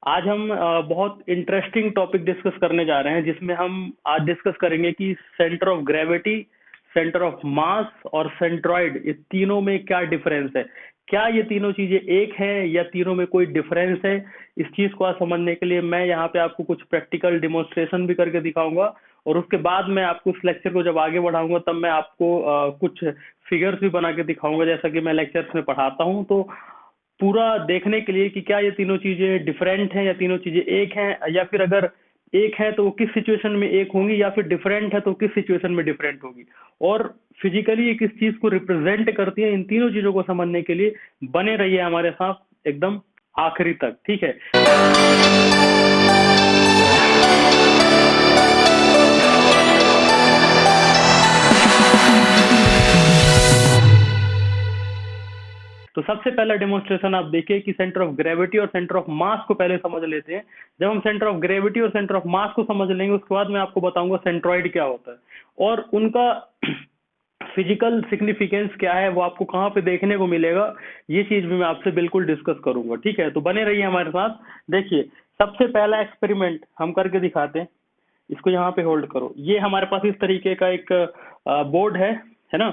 आज हम बहुत इंटरेस्टिंग टॉपिक डिस्कस करने जा रहे हैं, जिसमें हम आज डिस्कस करेंगे कि centre of gravity, centre of mass और सेंट्रॉइड, ये तीनों में क्या डिफरेंस है। क्या ये तीनों चीजें एक हैं या तीनों में कोई डिफरेंस है। इस चीज को आज समझने के लिए मैं यहाँ पे आपको कुछ प्रैक्टिकल डिमोन्स्ट्रेशन भी करके दिखाऊंगा, और उसके बाद मैं आपको इस लेक्चर को जब आगे बढ़ाऊंगा तब मैं आपको कुछ फिगर्स भी बना के दिखाऊंगा, जैसा कि मैं लेक्चर्स में पढ़ाता हूँ। तो पूरा देखने के लिए कि क्या ये तीनों चीजें डिफरेंट हैं या तीनों चीजें एक हैं, या फिर अगर एक है तो वो किस सिचुएशन में एक होंगी, या फिर डिफरेंट है तो किस सिचुएशन में डिफरेंट होगी, और फिजिकली ये किस चीज को रिप्रेजेंट करती है। इन तीनों चीजों को समझने के लिए बने रहिए हमारे साथ एकदम आखिरी तक, ठीक है। तो सबसे पहला डेमोन्स्ट्रेशन आप देखिए कि सेंटर ऑफ ग्रेविटी और सेंटर ऑफ मास को पहले समझ लेते हैं। जब हम सेंटर ऑफ ग्रेविटी और सेंटर ऑफ मास को समझ लेंगे, उसके बाद मैं आपको बताऊंगा सेंट्रॉइड क्या होता है और उनका फिजिकल सिग्निफिकेंस क्या है, वो आपको कहाँ पे देखने को मिलेगा। ये चीज भी मैं आपसे बिल्कुल डिस्कस करूंगा, ठीक है। तो बने रहिए हमारे साथ। देखिए, सबसे पहला एक्सपेरिमेंट हम करके दिखाते हैं। इसको यहाँ पे होल्ड करो। ये हमारे पास इस तरीके का एक बोर्ड है ना।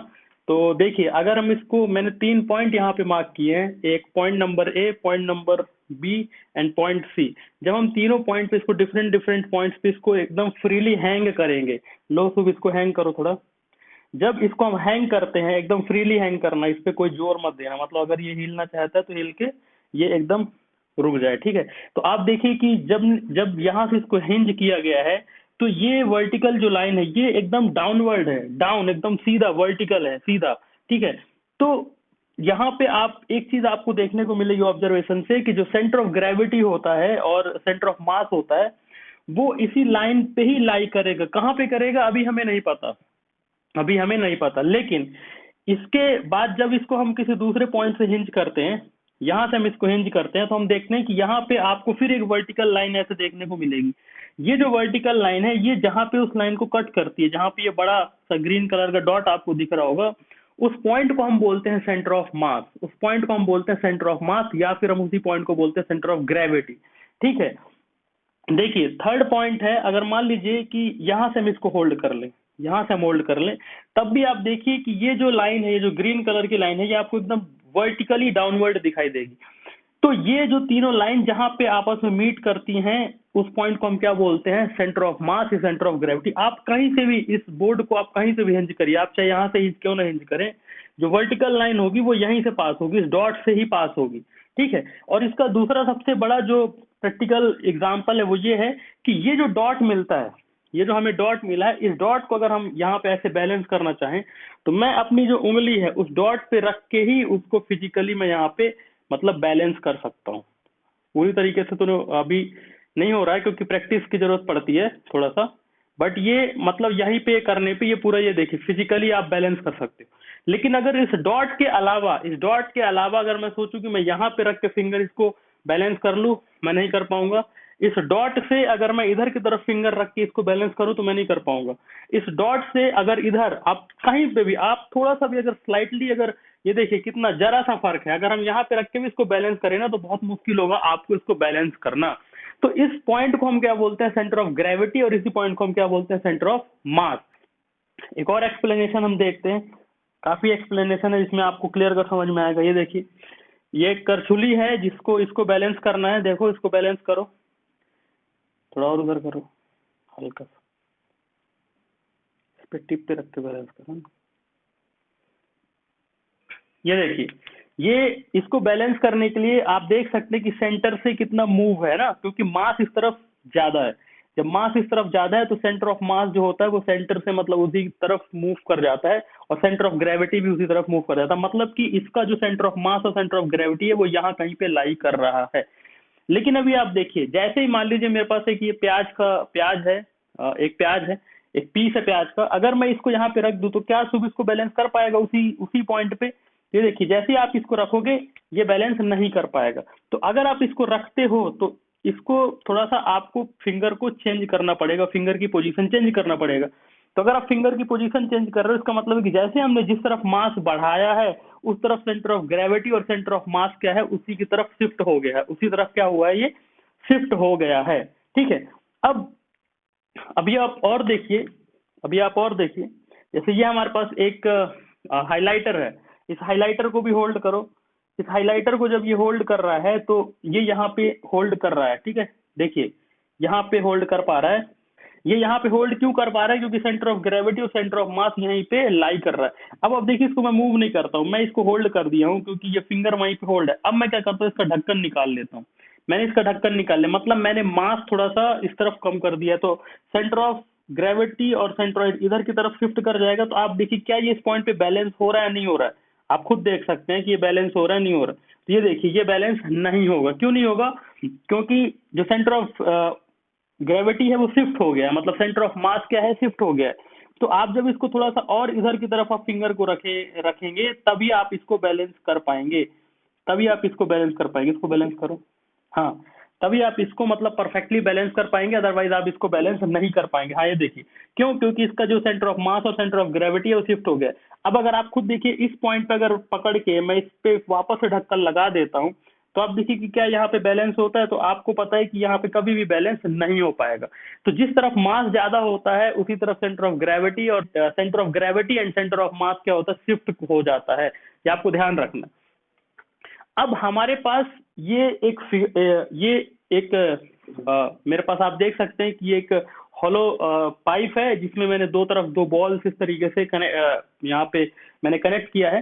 तो देखिए, अगर हम इसको, मैंने 3 पॉइंट यहाँ पे मार्क किए हैं, एक point number A, point number B and point C. जब हम तीनों पॉइंट पे इसको डिफरेंट डिफरेंट पॉइंट्स पे इसको एकदम फ्रीली हैंग करेंगे। लो सुब इसको हैंग करो थोड़ा। जब इसको हम हैंग करते हैं, एकदम फ्रीली हैंग करना, इस पे कोई जोर मत देना, मतलब अगर ये हिलना चाहता है तो हिल के ये एकदम रुक जाए, ठीक है। तो आप देखिए कि जब जब यहाँ से इसको हिंज किया गया है, तो ये वर्टिकल जो लाइन है ये एकदम डाउनवर्ड है, डाउन एकदम सीधा वर्टिकल है, सीधा, ठीक है। तो यहाँ पे आप एक चीज आपको देखने को मिलेगी ऑब्जर्वेशन से, कि जो सेंटर ऑफ ग्रेविटी होता है और सेंटर ऑफ मास होता है, वो इसी लाइन पे ही लाई करेगा। कहाँ पे करेगा अभी हमें नहीं पता, अभी हमें नहीं पता, लेकिन इसके बाद जब इसको हम किसी दूसरे पॉइंट से हिंज करते हैं, यहां से हम इसको हिंज करते हैं, तो हम देखते हैं कि यहाँ पे आपको फिर एक वर्टिकल लाइन ऐसे देखने को मिलेगी। ये जो वर्टिकल लाइन है, ये जहां पे उस लाइन को कट करती है, जहां पे ये बड़ा सा ग्रीन कलर का डॉट आपको दिख रहा होगा, उस पॉइंट को हम बोलते हैं सेंटर ऑफ मास। उस पॉइंट को हम बोलते हैं सेंटर ऑफ मास, या फिर हम उसी पॉइंट को बोलते हैं सेंटर ऑफ ग्रेविटी, ठीक है। देखिए, थर्ड पॉइंट है, अगर मान लीजिए कि यहां से हम इसको होल्ड कर लें, यहां से हम होल्ड कर लें, तब भी आप देखिए कि ये जो लाइन है, ये जो ग्रीन कलर की लाइन है, ये आपको एकदम वर्टिकली डाउनवर्ड दिखाई देगी। तो ये जो तीनों लाइन जहां पे आपस में मीट करती हैं, उस पॉइंट को हम क्या बोलते हैं, सेंटर ऑफ मास या सेंटर ऑफ ग्रेविटी। आप कहीं से भी इस बोर्ड को आप कहीं से भी हिंज करिए, आप चाहे यहाँ से हिंज क्यों ना हिंज करें, जो वर्टिकल लाइन होगी वो यहीं से पास होगी, इस डॉट से ही पास होगी, ठीक है। और इसका दूसरा सबसे बड़ा जो प्रैक्टिकल एग्जाम्पल है वो ये है कि ये जो डॉट मिलता है, ये जो हमें डॉट मिला है, इस डॉट को अगर हम यहाँ पे ऐसे बैलेंस करना चाहें, तो मैं अपनी जो उंगली है उस डॉट पे रख के ही उसको फिजिकली मैं यहाँ पे मतलब बैलेंस कर सकता हूँ। पूरी तरीके से तो अभी नहीं हो रहा है, क्योंकि प्रैक्टिस की जरूरत पड़ती है थोड़ा सा, बट ये मतलब यहीं पे करने पे ये पूरा, ये देखिए फिजिकली आप बैलेंस कर सकते हो। लेकिन अगर इस डॉट के अलावा, इस डॉट के अलावा अगर मैं सोचूं कि मैं यहाँ पे रख के फिंगर इसको बैलेंस कर लूं, मैं नहीं कर पाऊंगा। इस डॉट से अगर मैं इधर की तरफ फिंगर रख के इसको बैलेंस करूं तो मैं नहीं कर पाऊंगा। इस डॉट से अगर इधर आप कहीं पे भी, आप थोड़ा सा भी अगर स्लाइटली, अगर ये देखिए कितना जरा सा फर्क है, अगर हम यहाँ पे रख के भी इसको बैलेंस करें ना, तो बहुत मुश्किल होगा आपको इसको बैलेंस करना। तो इस पॉइंट को हम क्या बोलते हैं, सेंटर ऑफ ग्रेविटी, और इसी पॉइंट को हम क्या बोलते हैं, सेंटर ऑफ मास। एक और एक्सप्लेनेशन हम देखते हैं, काफी एक्सप्लेनेशन है जिसमें आपको क्लियर कर समझ में आएगा। ये देखिए, ये एक करछुली है जिसको इसको बैलेंस करना है। देखो, इसको बैलेंस करो, थोड़ा और उधर करो, हल्का सा इस पे टिप पे रख के बैलेंस करो। ये देखिए, ये इसको बैलेंस करने के लिए आप देख सकते हैं कि सेंटर से कितना मूव है ना, क्योंकि मास इस तरफ ज्यादा है। जब मास इस तरफ ज्यादा है तो सेंटर ऑफ मास जो होता है वो सेंटर से मतलब उसी तरफ मूव कर जाता है, और सेंटर ऑफ ग्रेविटी भी उसी तरफ मूव कर जाता है। मतलब कि इसका जो सेंटर ऑफ मास और सेंटर ऑफ ग्रेविटी है वो यहाँ कहीं पे लाई कर रहा है। लेकिन अभी आप देखिए, जैसे ही मान लीजिए मेरे पास एक ये प्याज है, एक प्याज है, एक पीस है प्याज का, अगर मैं इसको यहाँ पे रख दूं तो क्या सुबह इसको बैलेंस कर पाएगा उसी उसी पॉइंट पे। ये देखिए, जैसे ही आप इसको रखोगे ये बैलेंस नहीं कर पाएगा। तो अगर आप इसको रखते हो तो इसको थोड़ा सा आपको फिंगर को चेंज करना पड़ेगा, फिंगर की पोजीशन चेंज करना पड़ेगा। तो अगर आप फिंगर की पोजीशन चेंज कर रहे हो, इसका मतलब है कि जैसे हमने जिस तरफ मास बढ़ाया है, उस तरफ सेंटर ऑफ ग्रेविटी और सेंटर ऑफ मास क्या है, उसी की तरफ शिफ्ट हो गया है, उसी तरफ क्या हुआ है, ये शिफ्ट हो गया है, ठीक है। अब अभी आप और देखिए, जैसे ये हमारे पास एक हाइलाइटर है, इस हाइलाइटर को भी होल्ड करो। इस हाइलाइटर को जब ये होल्ड कर रहा है तो ये यहाँ पे होल्ड कर रहा है, ठीक है। देखिए यहाँ पे होल्ड कर पा रहा है, ये यहाँ पे होल्ड क्यों कर पा रहा है, क्योंकि सेंटर ऑफ ग्रेविटी और सेंटर ऑफ मास यहीं पे लाई कर रहा है। अब देखिए इसको मैं मूव नहीं करता हूँ, मैं इसको होल्ड कर दिया हूँ क्योंकि ये फिंगर वहीं पे होल्ड है। अब मैं क्या करता हूँ, इसका ढक्कन निकाल लेता हूँ। मैंने इसका ढक्कन निकाल लिया, मतलब मैंने मास थोड़ा सा इस तरफ कम कर दिया, तो सेंटर ऑफ ग्रेविटी और सेंट्रॉइड इधर की तरफ शिफ्ट कर जाएगा। तो आप देखिए क्या ये इस पॉइंट पे बैलेंस हो रहा है, नहीं हो रहा है। आप खुद देख सकते हैं कि ये बैलेंस हो रहा है, नहीं हो रहा। तो ये देखिए ये बैलेंस नहीं होगा। क्यों नहीं होगा, क्योंकि जो सेंटर ऑफ ग्रेविटी है वो शिफ्ट हो गया, मतलब सेंटर ऑफ मास क्या है, शिफ्ट हो गया है। तो आप जब इसको थोड़ा सा और इधर की तरफ आप फिंगर को रखेंगे तभी आप इसको बैलेंस कर पाएंगे, इसको बैलेंस करो। हाँ, तभी आप इसको मतलब परफेक्टली बैलेंस कर पाएंगे, अदरवाइज आप इसको बैलेंस नहीं कर पाएंगे। हाँ ये देखिए क्यों, क्योंकि इसका जो सेंटर ऑफ मास और सेंटर ऑफ ग्रेविटी है वो शिफ्ट हो गया। अब अगर आप खुद देखिए इस पॉइंट पे अगर पकड़ के मैं इस पे वापस से ढक्कन लगा देता हूँ तो आप देखिए कि क्या यहाँ पे बैलेंस होता है। तो आपको पता है कि यहाँ पे कभी भी बैलेंस नहीं हो पाएगा। तो जिस तरफ मास ज्यादा होता है उसी तरफ सेंटर ऑफ ग्रेविटी और centre of gravity and centre of मास क्या होता है, शिफ्ट हो जाता है। ये आपको ध्यान रखना। अब हमारे पास ये एक मेरे पास आप देख सकते हैं कि एक हॉलो पाइप है जिसमें मैंने दो तरफ दो बॉल्स इस तरीके से यहाँ पे मैंने कनेक्ट किया है।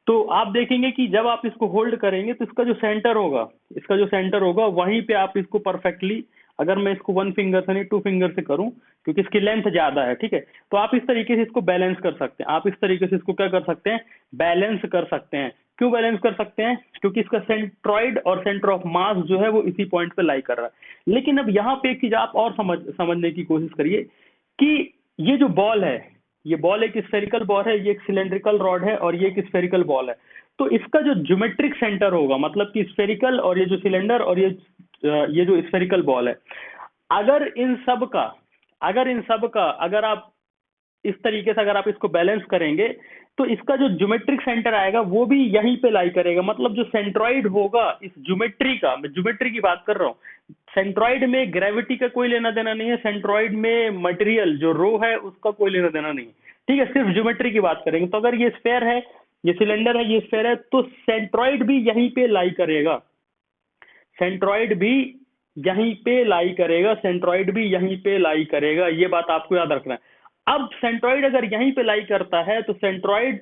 तो आप देखेंगे कि जब आप इसको होल्ड करेंगे तो इसका जो सेंटर होगा वहीं पे आप इसको परफेक्टली, अगर मैं इसको वन फिंगर से नहीं टू फिंगर से करूं क्योंकि इसकी लेंथ ज्यादा है, ठीक है। तो आप इस तरीके से इसको बैलेंस कर सकते हैं, आप इस तरीके से इसको क्या कर सकते हैं, बैलेंस कर सकते हैं। क्यों बैलेंस कर सकते हैं, क्योंकि इसका सेंट्रॉइड और सेंटर ऑफ मास जो है वो इसी पॉइंट पे लाई कर रहा है। लेकिन अब यहाँ पे एक चीज आप और समझने की कोशिश करिए कि ये जो बॉल है, ये बॉल एक स्फेरिकल बॉल है, ये एक सिलेंड्रिकल रॉड है और ये एक स्फेरिकल बॉल है। तो इसका जो ज्योमेट्रिक सेंटर होगा, मतलब कि स्फेरिकल और ये जो सिलेंडर और ये जो स्फेरिकल बॉल है, अगर इन सब का अगर आप इस तरीके से अगर आप इसको बैलेंस करेंगे तो इसका जो ज्योमेट्रिक सेंटर आएगा वो भी यहीं पे लाई करेगा। मतलब जो सेंट्रॉइड होगा इस ज्योमेट्री का, मैं ज्योमेट्री की बात कर रहा हूँ, सेंट्रॉइड में ग्रेविटी का कोई लेना देना नहीं है, सेंट्रॉइड में मटेरियल जो रो है उसका कोई लेना देना नहीं है, ठीक है। सिर्फ ज्योमेट्री की बात करेंगे तो अगर ये स्फेयर है, ये सिलेंडर है, ये स्फेयर है, तो सेंट्रॉइड भी यहीं पे लाई करेगा, सेंट्रॉइड भी यहीं पे लाई करेगा, सेंट्रॉइड भी यहीं पे लाई करेगा। ये बात आपको याद रखना है। अब सेंट्रॉइड अगर यहीं पे लाई करता है तो सेंट्रॉइड,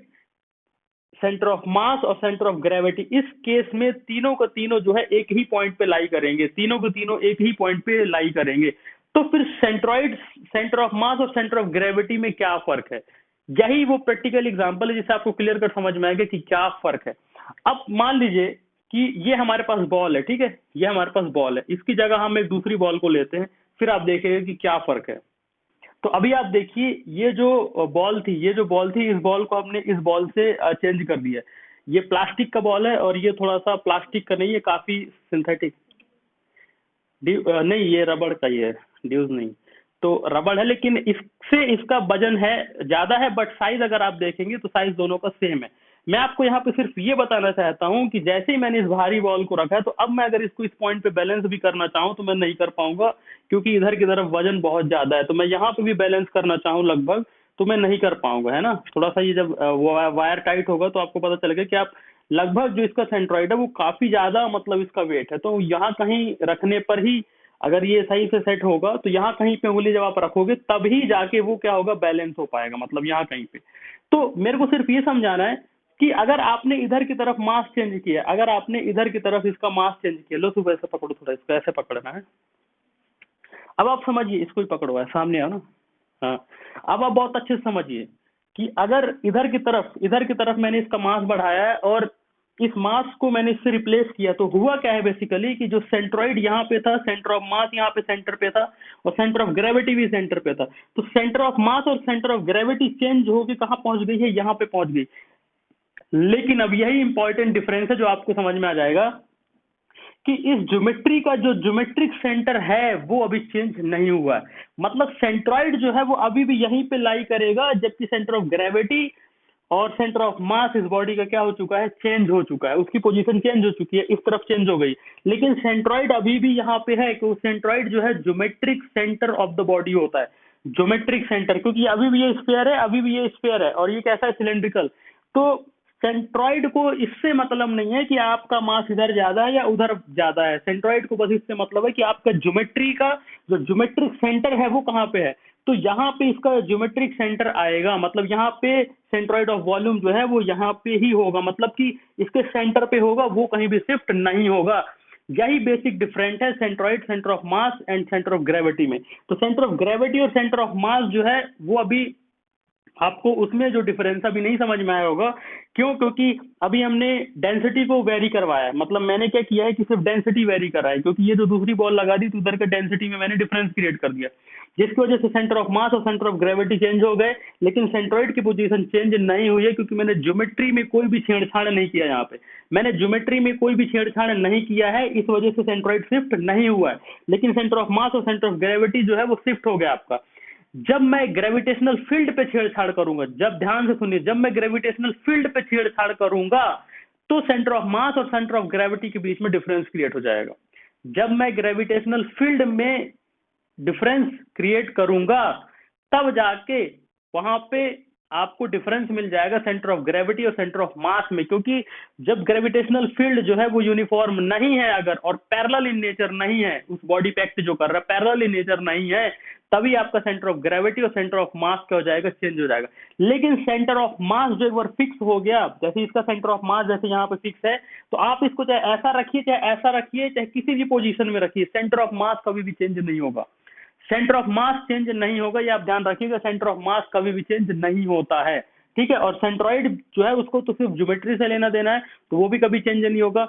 सेंटर ऑफ मास और सेंटर ऑफ ग्रेविटी, इस केस में तीनों का तीनों जो है एक ही पॉइंट पे लाई करेंगे, तीनों के तीनों एक ही पॉइंट पे लाई करेंगे। तो फिर सेंट्रॉइड, सेंटर ऑफ मास और सेंटर ऑफ ग्रेविटी में क्या फर्क है, यही वो प्रैक्टिकल एग्जांपल है जिससे आपको क्लियर कर समझ में आएगा कि क्या फर्क है। अब मान लीजिए कि ये हमारे पास बॉल है, ठीक है, ये हमारे पास बॉल है, इसकी जगह हम एक दूसरी बॉल को लेते हैं, फिर आप देखेंगे कि क्या फर्क है। तो अभी आप देखिए ये जो बॉल थी, इस बॉल को हमने इस बॉल से चेंज कर दिया। ये प्लास्टिक का बॉल है और ये थोड़ा सा प्लास्टिक का नहीं है, काफी सिंथेटिक, नहीं ये रबड़ का ही है, ड्यूज नहीं। तो रबड़ है लेकिन इससे इसका वजन है ज्यादा है, बट साइज अगर आप देखेंगे तो साइज दोनों का सेम है। मैं आपको यहाँ पे सिर्फ ये बताना चाहता हूँ कि जैसे ही मैंने इस भारी बॉल को रखा है तो अब मैं अगर इसको इस पॉइंट पे बैलेंस भी करना चाहूँ तो मैं नहीं कर पाऊंगा, क्योंकि इधर की तरफ वजन बहुत ज्यादा है। तो मैं यहाँ पे भी बैलेंस करना चाहूँ लगभग तो मैं नहीं कर पाऊंगा, है ना। थोड़ा सा ये जब वायर टाइट होगा तो आपको पता चलेगा कि आप लगभग जो इसका सेंट्रॉइड है वो काफी ज्यादा मतलब इसका वेट है। तो यहाँ कहीं रखने पर ही अगर ये सही से सेट होगा तो यहाँ कहीं पे उंगली जब आप रखोगे तभी जाके वो क्या होगा, बैलेंस हो पाएगा, मतलब यहाँ कहीं पे। तो मेरे को सिर्फ ये समझाना है कि अगर आपने इधर की तरफ मास चेंज किया, अगर आपने इधर की तरफ इसका मास चेंज किया, लो सुबह ऐसे पकड़ो, थोड़ा इसको ऐसे पकड़ना है। अब आप समझिए, इसको ही पकड़ो है, सामने आओ ना। हाँ, अब आप बहुत अच्छे से समझिए कि अगर इधर की तरफ मैंने इसका मास बढ़ाया है और इस मास को मैंने इससे रिप्लेस किया, तो हुआ क्या है बेसिकली कि जो सेंट्रॉइड यहाँ पे था, सेंटर ऑफ मास यहाँ पे सेंटर पे था और सेंटर ऑफ ग्रेविटी भी सेंटर पे था। तो सेंटर ऑफ मास और सेंटर ऑफ ग्रेविटी चेंज होकर कहाँ पहुंच गई है, यहाँ पे पहुंच गई। लेकिन अब यही इंपॉर्टेंट डिफरेंस है जो आपको समझ में आ जाएगा कि इस ज्योमेट्री का जो ज्योमेट्रिक सेंटर है वो अभी चेंज नहीं हुआ है। मतलब सेंट्रॉइड जो है वो अभी भी यहीं पे लाई करेगा, जबकि सेंटर ऑफ ग्रेविटी और सेंटर ऑफ मास इस बॉडी का क्या हो चुका है, चेंज हो चुका है, उसकी पोजीशन चेंज हो चुकी है, इस तरफ चेंज हो गई। लेकिन सेंट्रॉइड अभी भी यहाँ पे है कि सेंट्रॉइड जो है geometric centre of the body होता है, ज्योमेट्रिक सेंटर, क्योंकि अभी भी ये स्फीयर है, अभी भी ये स्फीयर है, और ये कैसा है, सिलेंड्रिकल। तो सेंट्रॉइड को इससे मतलब नहीं है कि आपका मास इधर ज्यादा है या उधर ज्यादा है, सेंट्रॉइड को बस इससे मतलब है कि आपका ज्योमेट्री का जो ज्योमेट्रिक सेंटर है वो कहाँ पे है। तो यहाँ पे इसका ज्योमेट्रिक सेंटर आएगा, मतलब यहाँ पे सेंट्रॉइड ऑफ वॉल्यूम जो है वो यहाँ पे ही होगा, मतलब कि इसके सेंटर पे होगा, वो कहीं भी शिफ्ट नहीं होगा। यही बेसिक डिफरेंट है centroid, centre of mass and centre of gravity में। तो सेंटर ऑफ ग्रेविटी और सेंटर ऑफ मास जो है वो अभी आपको उसमें जो डिफरेंस अभी नहीं समझ में आया होगा। क्यों? क्योंकि अभी हमने डेंसिटी को वेरी करवाया है, मतलब मैंने क्या किया है कि सिर्फ डेंसिटी वेरी करा है, क्योंकि ये जो दूसरी बॉल लगा दी तो उधर का डेंसिटी में मैंने डिफरेंस क्रिएट कर दिया, जिसकी वजह से सेंटर ऑफ मास और सेंटर ऑफ ग्रेविटी चेंज हो गए, लेकिन सेंट्रॉइड की पोजीशन चेंज नहीं हुई है, क्योंकि मैंने ज्योमेट्री में कोई भी छेड़छाड़ नहीं किया। यहाँ पे मैंने ज्योमेट्री में कोई भी छेड़छाड़ नहीं किया है, इस वजह से सेंट्रॉइड शिफ्ट नहीं हुआ है। लेकिन सेंटर ऑफ मास और सेंटर ऑफ ग्रेविटी जो है वो शिफ्ट हो गया आपका। जब मैं ग्रेविटेशनल फील्ड पे छेड़छाड़ करूंगा, जब ध्यान से सुनिए, जब मैं ग्रेविटेशनल फील्ड पे छेड़छाड़ करूंगा तो सेंटर ऑफ मास और सेंटर ऑफ ग्रेविटी के बीच में डिफरेंस क्रिएट हो जाएगा। जब मैं ग्रेविटेशनल फील्ड में डिफरेंस क्रिएट करूंगा तब जाके वहां पे आपको डिफरेंस मिल जाएगा सेंटर ऑफ ग्रेविटी और सेंटर ऑफ मास में, क्योंकि जब ग्रेविटेशनल फील्ड जो है वो यूनिफॉर्म नहीं है अगर, और पैरेलल इन नेचर नहीं है, उस बॉडी पे एक्ट जो कर रहा है पैरेलल इन नेचर नहीं है, तभी आपका सेंटर ऑफ ग्रेविटी और सेंटर ऑफ मास क्या हो जाएगा, चेंज हो जाएगा। लेकिन सेंटर ऑफ मास जो एक बार फिक्स हो गया, जैसे इसका सेंटर ऑफ मास जैसे यहाँ पे फिक्स है, तो आप इसको चाहे ऐसा रखिए, चाहे ऐसा रखिए, चाहे किसी भी पोजीशन में रखिए, सेंटर ऑफ मास कभी भी चेंज नहीं होगा। सेंटर ऑफ मास चेंज नहीं होगा, ये आप ध्यान रखिएगा, सेंटर ऑफ मास कभी भी चेंज नहीं होता है, ठीक है। और सेंट्रॉइड जो है उसको तो सिर्फ ज्योमेट्री से लेना देना है, तो वो भी कभी चेंज नहीं होगा।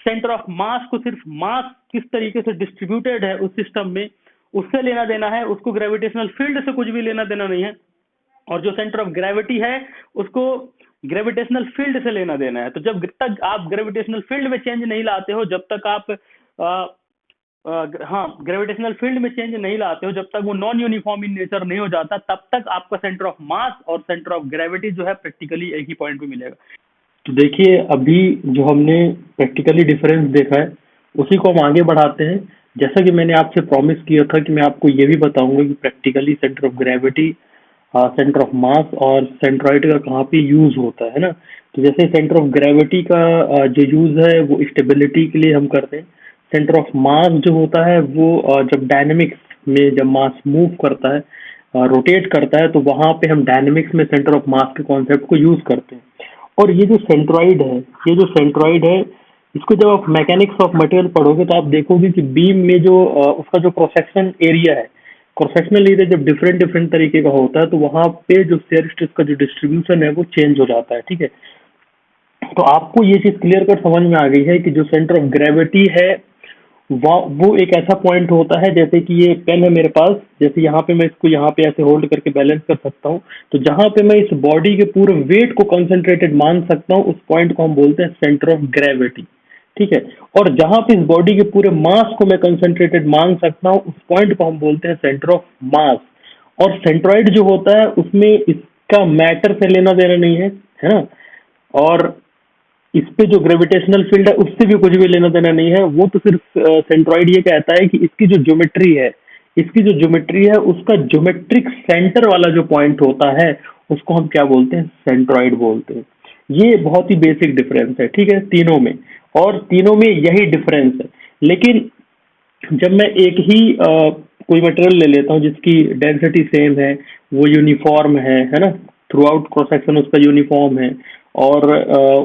सेंटर ऑफ मास को सिर्फ मास किस तरीके से डिस्ट्रीब्यूटेड है उस सिस्टम में, उससे लेना देना है, उसको ग्रेविटेशनल फील्ड से कुछ भी लेना देना नहीं है। और जो सेंटर ऑफ ग्रेविटी है उसको ग्रेविटेशनल फील्ड से लेना देना है। तो जब तक आप ग्रेविटेशनल फील्ड में चेंज नहीं लाते हो, जब तक आप हाँ ग्रेविटेशनल फील्ड में चेंज नहीं लाते हो, जब तक वो नॉन यूनिफॉर्म इन नेचर नहीं हो जाता, तब तक आपका सेंटर ऑफ मास और सेंटर ऑफ ग्रेविटी जो है प्रैक्टिकली एक ही पॉइंट पे मिलेगा। तो देखिए अभी जो हमने प्रैक्टिकली डिफरेंस देखा है उसी को हम आगे बढ़ाते हैं। जैसा कि मैंने आपसे प्रॉमिस किया था कि मैं आपको ये भी बताऊंगा कि practically centre of gravity, centre of mass और सेंट्रॉइड का कहाँ पे यूज होता है ना। तो जैसे सेंटर ऑफ ग्रेविटी का जो यूज है वो स्टेबिलिटी के लिए हम करते हैं। सेंटर ऑफ मास जो होता है वो जब डायनेमिक्स में जब मास मूव करता है, रोटेट करता है, तो वहां पे हम डायनेमिक्स में सेंटर ऑफ मास के कॉन्सेप्ट को यूज करते हैं। और ये जो सेंट्रॉइड है, ये जो सेंट्रॉइड है, इसको जब आप मैकेनिक्स ऑफ मटेरियल पढ़ोगे तो आप देखोगे कि बीम में जो उसका जो क्रॉस सेक्शन एरिया है, क्रॉस सेक्शनल एरिया जब डिफरेंट डिफरेंट तरीके का होता है तो वहां पे जो शेयर स्ट्रेस का जो डिस्ट्रीब्यूशन है वो चेंज हो जाता है, ठीक है। तो आपको ये चीज क्लियर कर समझ में आ गई है कि जो सेंटर ऑफ ग्रेविटी है वो एक ऐसा पॉइंट होता है, जैसे कि ये पेन है मेरे पास, जैसे यहाँ पे मैं इसको यहाँ पे ऐसे होल्ड करके बैलेंस कर सकता हूँ, तो जहाँ पे मैं इस बॉडी के पूरे वेट को कंसंट्रेटेड मान सकता हूँ उस पॉइंट को हम बोलते हैं सेंटर ऑफ ग्रेविटी, ठीक है। और जहाँ पे इस बॉडी के पूरे मास को मैं कंसंट्रेटेड मान सकता हूँ उस पॉइंट को हम बोलते हैं सेंटर ऑफ मास। और सेंट्रॉइड जो होता है उसमें इसका मैटर से लेना देना नहीं है ना। और इस पे जो ग्रेविटेशनल फील्ड है उससे भी कुछ भी लेना देना नहीं है, वो तो सिर्फ सेंट्रॉइड ये कहता है कि इसकी जो ज्योमेट्री है, इसकी जो ज्योमेट्री है उसका ज्योमेट्रिक सेंटर वाला जो पॉइंट होता है उसको हम क्या बोलते हैं, सेंट्रॉइड बोलते हैं। ये बहुत ही बेसिक डिफरेंस है, ठीक है, तीनों में। और तीनों में यही डिफरेंस है। लेकिन जब मैं एक ही कोई मटेरियल ले लेता हूँ जिसकी डेंसिटी सेम है, वो यूनिफॉर्म है ना, थ्रू आउट क्रॉस सेक्शन उसका यूनिफॉर्म है, और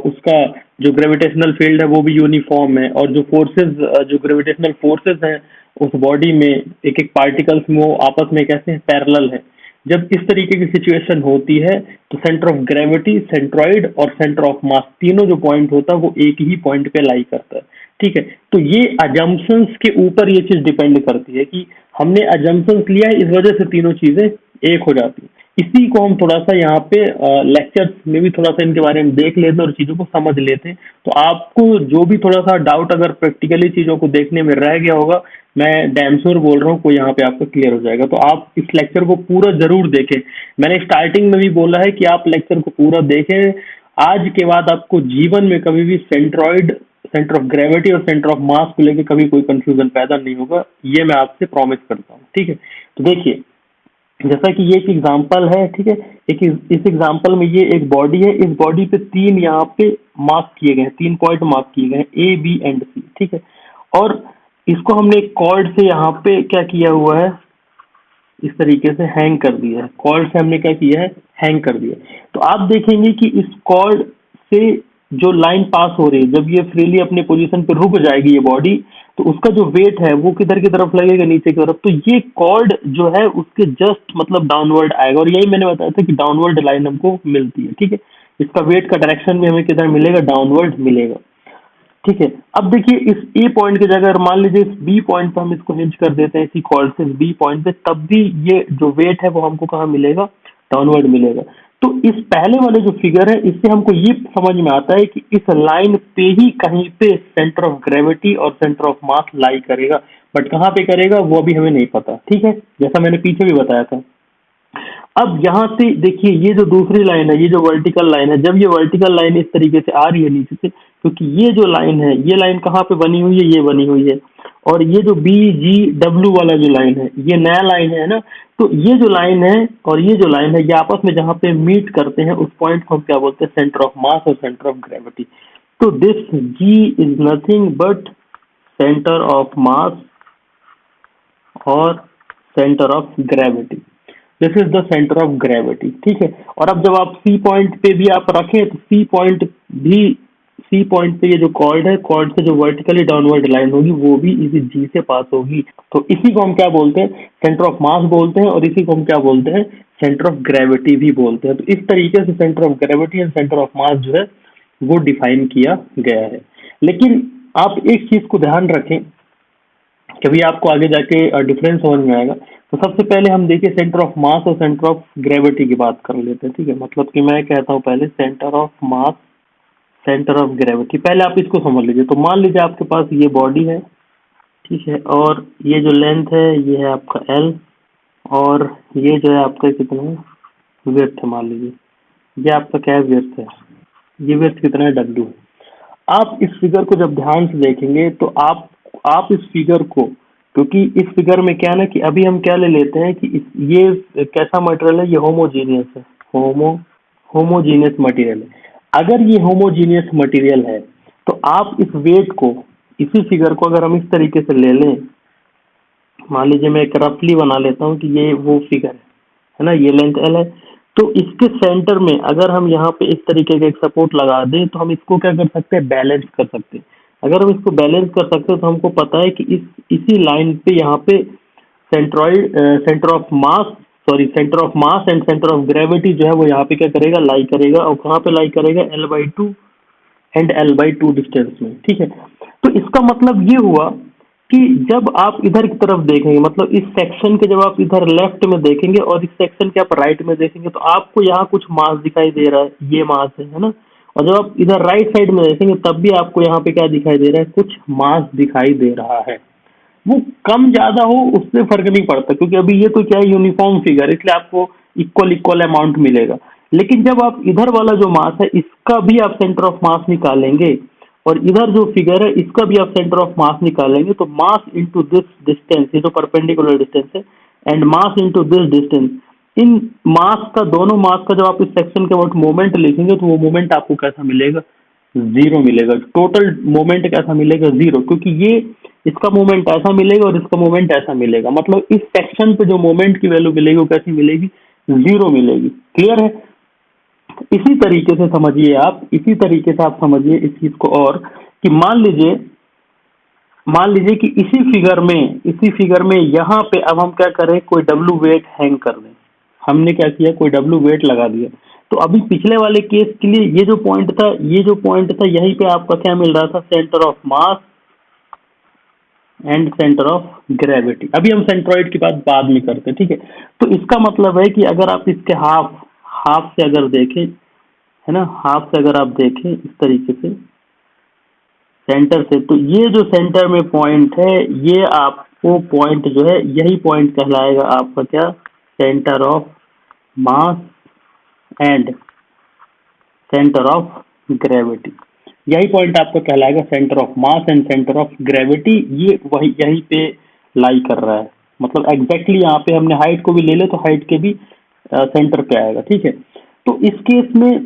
उसका जो ग्रेविटेशनल फील्ड है वो भी यूनिफॉर्म है, और जो फोर्सेस, जो ग्रेविटेशनल फोर्सेस हैं उस बॉडी में एक एक पार्टिकल्स में वो आपस में कैसे पैरेलल है। जब इस तरीके की सिचुएशन होती है तो सेंटर ऑफ ग्रेविटी, सेंट्रॉइड और सेंटर ऑफ मास तीनों जो पॉइंट होता है वो एक ही पॉइंट पे लाई करता है, ठीक है। तो ये अजम्पशंस के ऊपर ये चीज डिपेंड करती है कि हमने अजम्पशंस लिया है, इस वजह से तीनों चीजें एक हो जाती है। इसी को हम थोड़ा सा यहाँ पे लेक्चर्स में भी थोड़ा सा इनके बारे में देख लेते हैं और चीज़ों को समझ लेते हैं। तो आपको जो भी थोड़ा सा डाउट अगर प्रैक्टिकली चीज़ों को देखने में रह गया होगा, मैं डैम श्योर बोल रहा हूँ कोई यहाँ पे आपका क्लियर हो जाएगा। तो आप इस लेक्चर को पूरा जरूर देखें। मैंने स्टार्टिंग में भी बोला है कि आप लेक्चर को पूरा देखें। आज के बाद आपको जीवन में कभी भी सेंट्रॉइड, सेंटर ऑफ ग्रेविटी और सेंटर ऑफ मास को लेकर कभी कोई कंफ्यूजन पैदा नहीं होगा, ये मैं आपसे प्रॉमिस करता हूँ। ठीक है, तो देखिए जैसा कि ये एक एग्जाम्पल है, ठीक है, एक इस एग्जाम्पल में ये एक बॉडी है, इस बॉडी पे तीन यहाँ पे मार्क किए गए हैं, 3 पॉइंट मार्क किए गए हैं, ए बी एंड सी। ठीक है, और इसको हमने एक कॉर्ड से यहाँ पे क्या किया हुआ है, इस तरीके से हैंग कर दिया है। कॉर्ड से हमने क्या किया है, हैंग कर दिया। तो आप देखेंगे कि इस कॉर्ड से जो लाइन पास हो रही है, जब ये फ्रीली अपने पोजीशन पे रुक जाएगी ये बॉडी, तो उसका जो वेट है वो किधर की तरफ लगेगा, नीचे की तरफ। तो ये कॉर्ड जो है उसके जस्ट मतलब डाउनवर्ड आएगा, और यही मैंने बताया था कि डाउनवर्ड लाइन हमको मिलती है। ठीक है, इसका वेट का डायरेक्शन भी हमें किधर मिलेगा, डाउनवर्ड मिलेगा। ठीक है, अब देखिए इस ए पॉइंट की जगह अगर मान लीजिए इस बी पॉइंट पर हम इसको हिंज कर देते हैं इसी कॉर्ड से बी पॉइंट पे, तब भी ये जो वेट है वो हमको कहाँ मिलेगा, डाउनवर्ड मिलेगा। तो इस पहले वाले जो फिगर है इससे हमको ये समझ में आता है कि इस लाइन पे ही कहीं पे सेंटर ऑफ ग्रेविटी और सेंटर ऑफ मास लाई करेगा, बट कहाँ पे करेगा वो अभी हमें नहीं पता। ठीक है, जैसा मैंने पीछे भी बताया था। अब यहाँ से देखिए ये जो दूसरी लाइन है, ये जो वर्टिकल लाइन है, जब ये वर्टिकल लाइन इस तरीके से आ रही है नीचे से, क्योंकि ये जो लाइन है, ये लाइन कहाँ पे बनी हुई है, ये बनी हुई है, और ये जो बी जी डब्ल्यू वाला जो लाइन है ये नया लाइन है ना। तो ये जो लाइन है और ये जो लाइन है ये आपस में जहाँ पे मीट करते हैं उस पॉइंट को हम क्या बोलते हैं, सेंटर ऑफ मास और सेंटर ऑफ ग्रेविटी। तो this ji is nothing but centre of mass और centre of gravity. This is the centre of gravity. ठीक है, और अब जब आप सी पॉइंट पे भी आप रखें तो सी पॉइंट भी, सी पॉइंट पे ये जो कॉर्ड है, कॉर्ड से जो वर्टिकली डाउनवर्ड लाइन होगी वो भी इसी जी से पास होगी। तो इसी को हम क्या बोलते हैं, सेंटर ऑफ मास बोलते हैं, और इसी को हम क्या बोलते हैं, सेंटर ऑफ ग्रेविटी भी बोलते हैं। तो इस तरीके से centre of gravity and centre of मास जो है वो डिफाइन किया गया है। लेकिन आप एक चीज को ध्यान रखें, कभी आपको आगे जाके डिफरेंस समझ में आएगा। तो सबसे पहले हम देखिए सेंटर ऑफ मास और सेंटर ऑफ ग्रेविटी की बात कर लेते हैं। ठीक है, मतलब कि मैं कहता हूँ पहले centre of mass, centre of gravity. पहले आप इसको समझ लीजिए। तो मान लीजिए आपके पास ये बॉडी है, ठीक है, और ये जो लेंथ है ये है आपका एल, और ये जो है आपका कितना है, विड्थ है, मान लीजिए ये आपका क्या है, विड्थ है, ये विड्थ कितना है, डब्ल्यू है। आप इस फिगर को जब ध्यान से देखेंगे तो आप इस फिगर को, क्योंकि इस फिगर में क्या है ना कि अभी हम क्या ले लेते हैं कि ये कैसा मटेरियल है, ये होमोजीनियस है, होमोजीनियस मटेरियल है। अगर ये होमोजीनियस मटेरियल है तो आप इस वेट को, इसी फिगर को अगर हम इस तरीके से ले लें, मान लीजिए मैं एक रफली बना लेता हूँ कि ये वो फिगर है ना, ये लेंथ एल है। तो इसके सेंटर में अगर हम यहाँ पे इस तरीके का एक सपोर्ट लगा दें तो हम इसको क्या कर सकते हैं, बैलेंस कर सकते हैं। अगर हम इसको बैलेंस कर सकते हैं तो हमको पता है कि इसी लाइन पे यहाँ पे centroid, centre of mass, sorry centre of mass and centre of gravity जो है वो यहाँ पे क्या करेगा, लाई करेगा, और कहाँ पे लाई करेगा, L/2 एंड L/2 डिस्टेंस में। ठीक है, तो इसका मतलब ये हुआ कि जब आप इधर की तरफ देखेंगे, मतलब इस सेक्शन के जब आप इधर लेफ्ट में देखेंगे और इस सेक्शन के आप राइट में देखेंगे तो आपको यहाँ कुछ मास दिखाई दे रहा है, ये मास है ना। और जब आप इधर राइट साइड में देखेंगे तब भी आपको यहाँ पे क्या दिखाई दे रहा है, कुछ मास दिखाई दे रहा है। वो कम ज्यादा हो उससे फर्क नहीं पड़ता, क्योंकि अभी ये तो क्या है, यूनिफॉर्म फिगर, इसलिए आपको इक्वल इक्वल अमाउंट मिलेगा। लेकिन जब आप इधर वाला जो मास है इसका भी आप सेंटर ऑफ मास निकालेंगे, और इधर जो फिगर है इसका भी आप सेंटर ऑफ मास निकालेंगे, तो मास इनटू दिस डिस्टेंस, ये जो परपेंडिकुलर डिस्टेंस है, and mass into this distance, इन मास का, दोनों मास का जब आप इस सेक्शन के वक्त मोमेंट लिखेंगे तो वो मोमेंट आपको कैसा मिलेगा, जीरो मिलेगा। टोटल मोमेंट कैसा मिलेगा, जीरो, क्योंकि ये इसका मोमेंट ऐसा मिलेगा और इसका मोमेंट ऐसा मिलेगा, मतलब इस सेक्शन पे जो मोमेंट की वैल्यू मिलेगी वो कैसी मिलेगी, जीरो मिलेगी। क्लियर है? इसी तरीके से समझिए आप, इसी तरीके से आप समझिए इस चीज को, और कि मान लीजिए कि इसी फिगर में यहाँ पे अब हम क्या करें, कोई डब्ल्यू वेट हैंग कर दें। हमने क्या किया, कोई डब्ल्यू वेट लगा दिया। तो अभी पिछले वाले केस के लिए ये जो पॉइंट था, यहीं पे आपका क्या मिल रहा था, centre of mass and centre of gravity. अभी हम सेंट्रॉइड की बात बाद में करते हैं, ठीक है। तो इसका मतलब है कि अगर आप इसके हाफ हाफ से अगर देखें, है ना, हाफ से अगर आप देखें इस तरीके से सेंटर से, तो ये जो सेंटर में पॉइंट है, ये आपको पॉइंट जो है, यही पॉइंट कहलाएगा आपका क्या, centre of mass and centre of gravity. यही पॉइंट आपका कहलाएगा centre of mass and centre of gravity. ये वही यहीं पे लाई कर रहा है, मतलब एग्जैक्टली यहाँ पे हमने हाइट को भी ले ले तो हाइट के भी सेंटर पे आएगा, ठीक है। तो इस केस में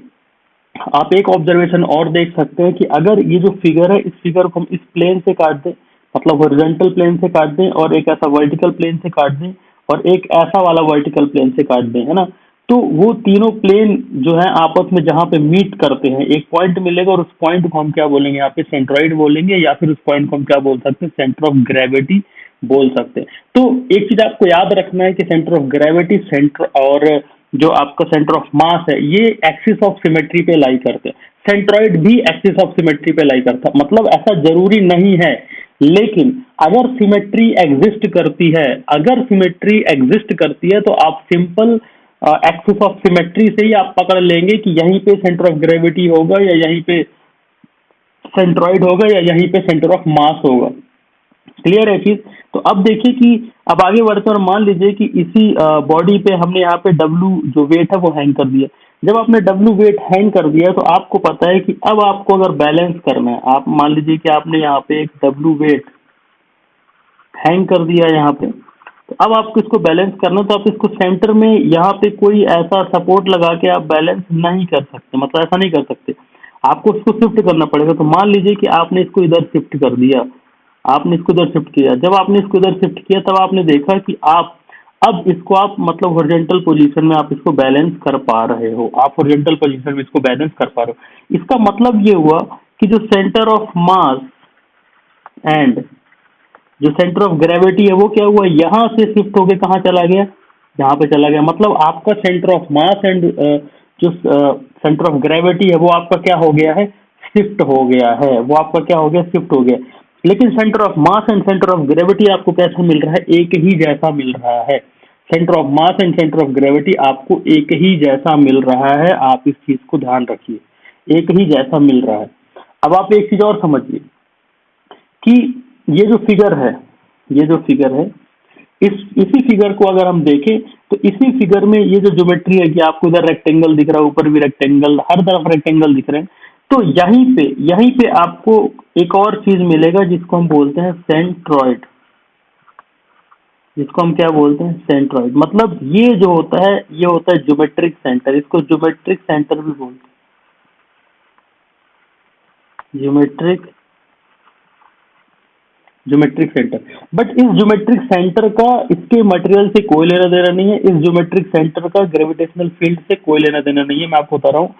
आप एक ऑब्जर्वेशन और देख सकते हैं कि अगर ये जो फिगर है, इस फिगर को हम इस प्लेन से काट दें, मतलब हॉरिजॉन्टल प्लेन से काट दें, और एक ऐसा वर्टिकल प्लेन से काट दें, और एक ऐसा वाला वर्टिकल प्लेन से काट दें, है ना, तो वो तीनों प्लेन जो है आपस में जहाँ पे मीट करते हैं एक पॉइंट मिलेगा, और उस पॉइंट को हम क्या बोलेंगे, यहाँ पे सेंट्रॉइड बोलेंगे, या फिर उस पॉइंट को हम क्या बोल सकते हैं, सेंटर ऑफ ग्रेविटी बोल सकते हैं। तो एक चीज आपको याद रखना है कि सेंटर ऑफ ग्रेविटी सेंटर और जो आपका सेंटर ऑफ मास है, ये एक्सिस ऑफ सिमेट्री पे लाई करते हैं। सेंट्रॉइड भी एक्सिस ऑफ सिमेट्री पे लाई करता है, मतलब ऐसा जरूरी नहीं है, लेकिन अगर सिमेट्री एग्जिस्ट करती है, अगर सिमेट्री एग्जिस्ट करती है, तो आप सिंपल एक्सिस ऑफ सिमेट्री से ही आप पकड़ लेंगे कि यहीं पे सेंटर ऑफ ग्रेविटी होगा, या यहीं पे सेंट्रॉइड होगा, या यहीं पे सेंटर ऑफ मास होगा। क्लियर है चीज। तो अब देखिए कि अब आगे बढ़ते हैं, और मान लीजिए कि इसी बॉडी पे हमने यहाँ पे डब्लू जो वेट है वो हैंग कर दिया। जब आपने डब्लू वेट हैंग कर दिया, तो आपको पता है कि अब आपको अगर बैलेंस करना है, आप मान लीजिए कि आपने यहाँ पे एक डब्लू वेट हैंग कर दिया यहाँ पे, तो अब आपको इसको बैलेंस करना, तो आप इसको सेंटर में यहाँ पे कोई ऐसा सपोर्ट लगा के आप बैलेंस नहीं कर सकते, मतलब ऐसा नहीं कर सकते, आपको इसको शिफ्ट करना पड़ेगा। तो मान लीजिए कि आपने इसको इधर शिफ्ट कर दिया, आपने इसको इधर शिफ्ट किया। जब आपने इसको इधर शिफ्ट किया, तब आपने देखा कि आप अब इसको आप मतलब हॉरिजॉन्टल पोजीशन में आप इसको बैलेंस कर पा रहे हो, आप हॉरिजॉन्टल पोजीशन में इसको बैलेंस कर पा रहे हो। इसका मतलब ये हुआ कि जो सेंटर ऑफ मास एंड जो सेंटर ऑफ ग्रेविटी है, वो क्या हुआ, यहाँ से शिफ्ट होके कहाँ चला गया, यहाँ पे चला गया। मतलब आपका सेंटर ऑफ मास एंड जो सेंटर ऑफ ग्रेविटी है, वो आपका क्या हो गया है, शिफ्ट हो गया है, वो आपका क्या हो गया, शिफ्ट हो गया। लेकिन centre of mass and centre of gravity आपको कैसा मिल रहा है, एक ही जैसा मिल रहा है। Centre of mass and centre of gravity आपको एक ही जैसा मिल रहा है, आप इस चीज को ध्यान रखिए, एक ही जैसा मिल रहा है। अब आप एक चीज और समझिए कि ये जो फिगर है, ये जो फिगर है, इसी फिगर को अगर हम देखें, तो इसी फिगर में ये जो ज्योमेट्री है कि आपको इधर रेक्टेंगल दिख रहा है, ऊपर भी रेक्टेंगल, हर तरफ रेक्टेंगल दिख रहे हैं, तो यहीं पे आपको एक और चीज मिलेगा जिसको हम बोलते हैं सेंट्रॉइड, जिसको हम क्या बोलते हैं, सेंट्रॉइड। मतलब ये जो होता है, ये होता है ज्योमेट्रिक सेंटर, इसको ज्योमेट्रिक सेंटर भी बोलते हैं, ज्योमेट्रिक ज्योमेट्रिक सेंटर। बट इस ज्योमेट्रिक सेंटर का इसके मटेरियल से कोई लेना देना नहीं है, इस ज्योमेट्रिक सेंटर का ग्रेविटेशनल फील्ड से कोई लेना देना नहीं है। मैं आपको बता रहा हूँ,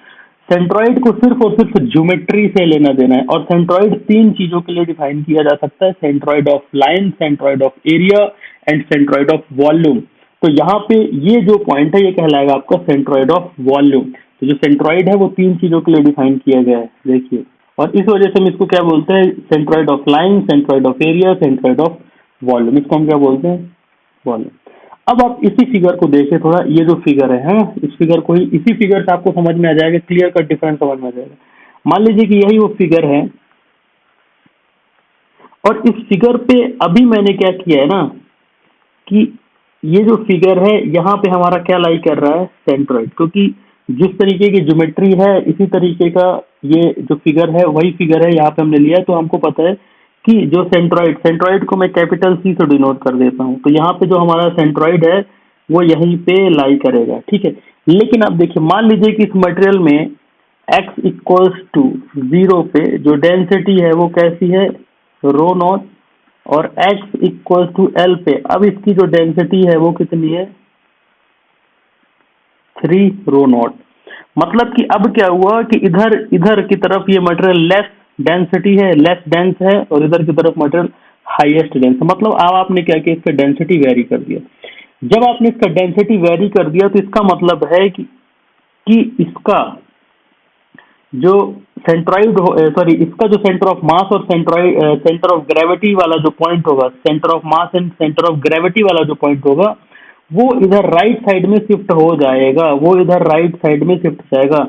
सेंट्रॉइड को सिर्फ और सिर्फ ज्योमेट्री से लेना देना है। और सेंट्रॉइड तीन चीजों के लिए डिफाइन किया जा सकता है, centroid of line, centroid of area and centroid of volume. तो यहाँ पे ये जो पॉइंट है, ये कहलाएगा आपका सेंट्रॉइड ऑफ वॉल्यूम। तो जो सेंट्रॉइड है वो तीन चीजों के लिए डिफाइन किया गया है, देखिए। और इस वजह से हम इसको क्या बोलते हैं, centroid of line, centroid of area, centroid of volume, इसको हम क्या बोलते हैं, वॉल्यूम। अब आप इसी फिगर को देखें थोड़ा, ये जो फिगर है, हाँ, इस फिगर को ही, इसी फिगर से आपको समझ में आ जाएगा, क्लियर कट डिफरेंस समझ में आ जाएगा। मान लीजिए कि यही वो फिगर है, और इस फिगर पे अभी मैंने क्या किया है ना, कि ये जो फिगर है, यहाँ पे हमारा क्या लाई कर रहा है, सेंट्रॉइड। क्योंकि जिस तरीके की ज्योमेट्री है, इसी तरीके का ये जो फिगर है वही फिगर है, यहाँ पे हमने लिया है। तो हमको पता है कि जो सेंट्रॉइड, सेंट्रॉइड को मैं कैपिटल सी से डिनोट कर देता हूँ। तो यहाँ पे जो हमारा सेंट्रॉइड है वो यहीं पे लाई करेगा, ठीक है। लेकिन अब देखिए, मान लीजिए कि इस मटेरियल में x इक्वल्स टू 0 पे जो डेंसिटी है वो कैसी है, रो नॉट, और x इक्वल टू एल पे अब इसकी जो डेंसिटी है वो कितनी है, 3 रो नॉट। मतलब कि अब क्या हुआ कि इधर इधर की तरफ ये मटेरियल लेस डेंसिटी है, लेस डेंस है, और इधर की तरफ मटेरियल हाईएस्ट डेंस है। मतलब अब आपने क्या किया, इसका डेंसिटी वेरी कर दिया। जब आपने इसका डेंसिटी वेरी कर दिया, तो इसका मतलब है कि इसका जो सेंट्रॉइड सॉरी इसका जो सेंटर ऑफ मास और सेंटर ऑफ ग्रेविटी वाला जो पॉइंट होगा, centre of mass and centre of gravity वाला जो पॉइंट होगा, वो इधर राइट साइड में शिफ्ट हो जाएगा, वो इधर राइट साइड में शिफ्ट जाएगा।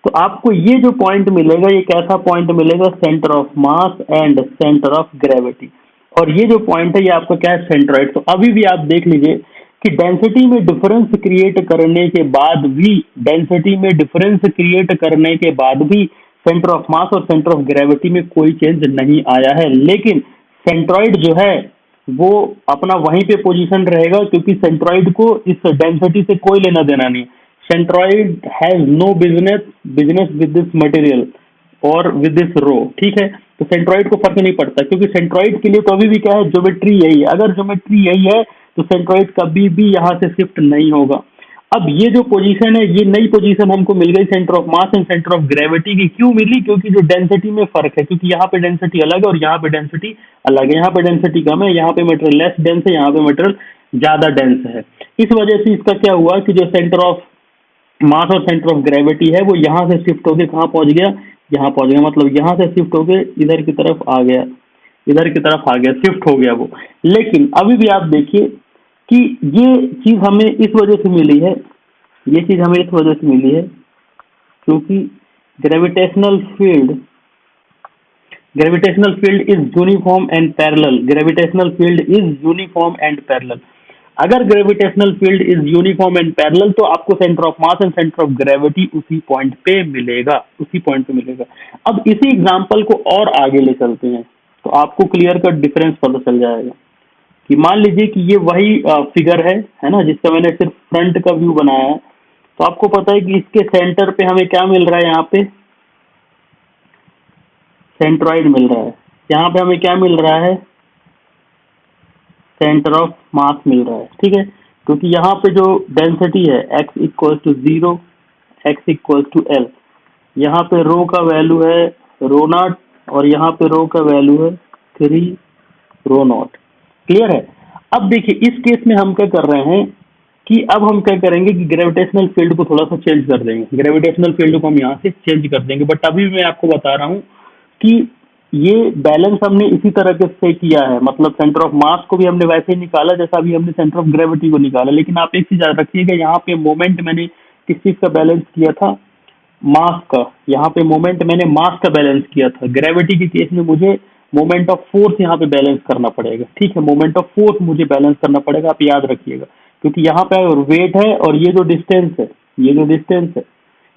तो आपको ये जो पॉइंट मिलेगा, ये कैसा पॉइंट मिलेगा? Centre of mass and centre of gravity. और ये जो पॉइंट है ये आपका क्या है? सेंट्रॉइड। तो अभी भी आप देख लीजिए कि डेंसिटी में डिफरेंस क्रिएट करने के बाद भी, डेंसिटी में डिफरेंस क्रिएट करने के बाद भी सेंटर ऑफ मास और सेंटर ऑफ ग्रेविटी में कोई चेंज नहीं आया है। लेकिन सेंट्रॉइड जो है वो अपना वहीं पे पोजीशन रहेगा, क्योंकि सेंट्रॉइड को इस डेंसिटी से कोई लेना देना नहीं। Centroid has no business with this material और विद दिस रो, ठीक है। तो सेंट्रॉइड को फर्क नहीं पड़ता, क्योंकि सेंट्रॉइड के लिए तो अभी भी क्या है? ज्योमेट्री यही है। अगर ज्योमेट्री यही है तो सेंट्रॉइड कभी भी यहाँ से शिफ्ट नहीं होगा। अब ये जो पोजीशन है, ये नई पोजीशन हमको मिल गई centre of mass and centre of gravity की। क्यों मिली? क्योंकि जो डेंसिटी में फर्क है, क्योंकि यहाँ पे डेंसिटी अलग है और यहाँ पे डेंसिटी अलग है। यहाँ पे डेंसिटी कम है, यहाँ पे मटेरियल लेस डेंस है, यहाँ पे मटेरियल ज्यादा डेंस है। इस वजह से इसका क्या हुआ कि जो सेंटर ऑफ मास और सेंटर ऑफ ग्रेविटी है वो यहाँ से शिफ्ट होके कहाँ पहुंच गया? यहाँ पहुंच गया। मतलब यहाँ से शिफ्ट होके इधर की तरफ आ गया, इधर की तरफ आ गया, शिफ्ट हो गया वो। लेकिन अभी भी आप देखिए कि ये चीज हमें इस वजह से मिली है, ये चीज हमें इस वजह से मिली है क्योंकि gravitational field gravitational field is uniform and parallel. Gravitational field is uniform and parallel. अगर gravitational field is uniform and parallel तो आपको centre of mass and centre of gravity उसी पॉइंट पे मिलेगा, उसी पॉइंट पे मिलेगा। अब इसी एग्जांपल को और आगे ले चलते हैं तो आपको क्लियर कट डिफरेंस पता चल जाएगा कि मान लीजिए कि ये वही फिगर है ना, जिसका मैंने सिर्फ फ्रंट का व्यू बनाया है। तो आपको पता है कि इसके सेंटर पे हमें क्या मिल रहा है? यहाँ पे सेंट्रॉइड मिल रहा है। यहाँ पे हमें क्या मिल रहा है? सेंटर ऑफ मास मिल रहा है, ठीक है। क्योंकि यहाँ पे जो डेंसिटी है x equal to 0, x equal to L, यहाँ पे रो का वैल्यू है रो नॉट और यहाँ पे रो का वैल्यू है 3 रो नॉट। क्लियर है? अब देखिए इस केस में हम क्या कर रहे हैं कि अब हम क्या करेंगे कि ग्रेविटेशनल फील्ड को थोड़ा सा चेंज कर देंगे। ग्रेविटेशनल फील्ड को हम यहाँ से चेंज कर देंगे। बट अभी मैं आपको बता रहा हूँ कि ये बैलेंस हमने इसी तरह के से किया है। मतलब सेंटर ऑफ मास को भी हमने वैसे ही निकाला जैसा अभी हमने सेंटर ऑफ ग्रेविटी को निकाला। लेकिन आप एक चीज याद रखिएगा, यहाँ पे मोमेंट मैंने किस चीज का बैलेंस किया था? मास का। यहाँ पे मोमेंट मैंने मास का बैलेंस किया था। ग्रेविटी के केस में मुझे मोमेंट ऑफ फोर्स यहाँ पे बैलेंस करना पड़ेगा, ठीक है। मोमेंट ऑफ फोर्स मुझे बैलेंस करना पड़ेगा, आप याद रखिएगा। क्योंकि यहाँ पे वेट है और ये जो डिस्टेंस है, ये जो डिस्टेंस है,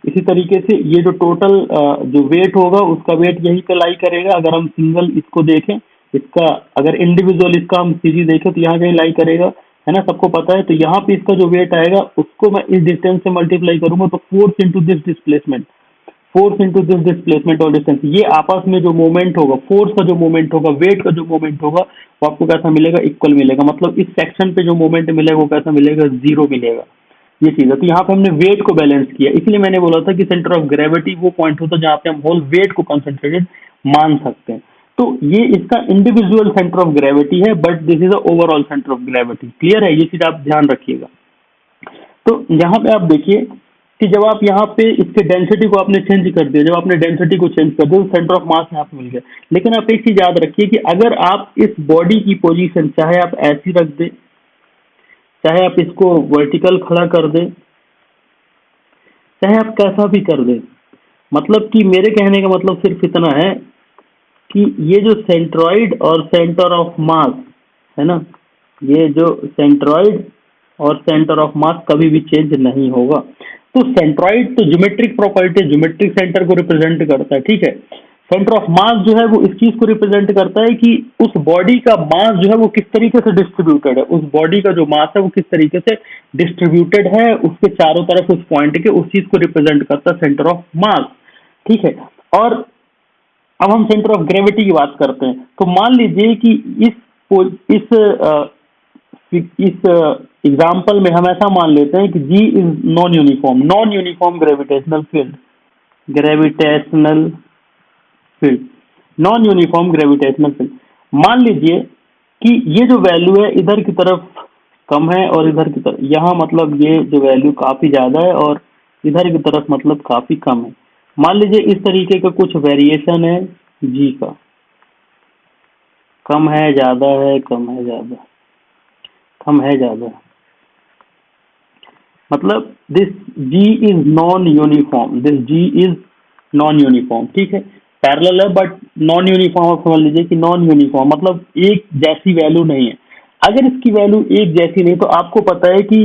इसी तरीके से ये जो टोटल जो वेट होगा उसका वेट यही पे लाई करेगा। अगर हम सिंगल इसको देखें, इसका अगर इंडिविजुअल इसका हम सीरीज देखें तो यहाँ कहीं लाई करेगा, है ना, सबको पता है। तो यहाँ पे इसका जो वेट आएगा उसको मैं इस डिस्टेंस से मल्टीप्लाई करूंगा तो force into this displacement, force into this displacement और डिस्टेंस, ये आपस में जो मूवमेंट होगा, फोर्स का जो मूवमेंट होगा, वेट का जो मूवमेंट होगा, वो आपको कैसा मिलेगा? इक्वल मिलेगा। मतलब इस सेक्शन पे जो मूवमेंट मिलेगा वो कैसा मिलेगा? 0 मिलेगा। ये चीज है। तो यहाँ पे हमने वेट को बैलेंस किया। इसलिए मैंने बोला था कि सेंटर ऑफ ग्रेविटी वो पॉइंट होता है जहाँ पे हम होल वेट को कंसंट्रेटेड मान सकते हैं। तो ये इसका इंडिविजुअल सेंटर ऑफ ग्रेविटी है, but this is a overall centre of gravity. Clear है? ये चीज आप ध्यान रखिएगा। तो यहाँ पे आप देखिए कि जब आप यहाँ पे इसके डेंसिटी को आपने चेंज कर दिया, जब आपने डेंसिटी को चेंज कर दिया तो सेंटर ऑफ मास यहाँ पे मिल गया। लेकिन आप एक चीज याद रखिए कि अगर आप इस बॉडी की पोजीशन चाहे आप ऐसी रख दें, चाहे आप इसको वर्टिकल खड़ा कर दें, चाहे आप कैसा भी कर दें, मतलब कि मेरे कहने का मतलब सिर्फ इतना है कि ये जो सेंट्रॉइड और सेंटर ऑफ मास है ना, ये जो सेंट्रॉइड और सेंटर ऑफ मास कभी भी चेंज नहीं होगा। तो सेंट्रॉइड तो ज्योमेट्रिक प्रॉपर्टी, ज्योमेट्रिक सेंटर को रिप्रेजेंट करता है, ठीक है। सेंटर ऑफ मास जो है वो इस चीज को रिप्रेजेंट करता है कि उस बॉडी का मास जो है वो किस तरीके से डिस्ट्रीब्यूटेड है, उस बॉडी का जो मास है वो किस तरीके से डिस्ट्रीब्यूटेड है उसके चारों तरफ उस पॉइंट के, उस चीज को रिप्रेजेंट करता है सेंटर ऑफ मास, ठीक है। और अब हम सेंटर ऑफ ग्रेविटी की बात करते हैं। तो मान लीजिए कि इस एग्जाम्पल में हम ऐसा मान लेते हैं कि G is non uniform gravitational field, gravitational field, non uniform gravitational field. मान लीजिए कि ये जो वैल्यू है इधर की तरफ कम है और इधर की तरफ, यहाँ मतलब ये जो वैल्यू काफी ज्यादा है और इधर की तरफ मतलब काफी कम है। मान लीजिए इस तरीके का कुछ वेरिएशन है जी का, कम है ज़्यादा है, कम है ज़्यादा, कम है ज़्यादा, मतलब this ji is non uniform, this ji is non uniform, ठीक है। पैरेलल है बट नॉन यूनिफॉर्म, आप समझ लीजिए कि नॉन यूनिफॉर्म मतलब एक जैसी वैल्यू नहीं है। अगर इसकी वैल्यू एक जैसी नहीं तो आपको पता है कि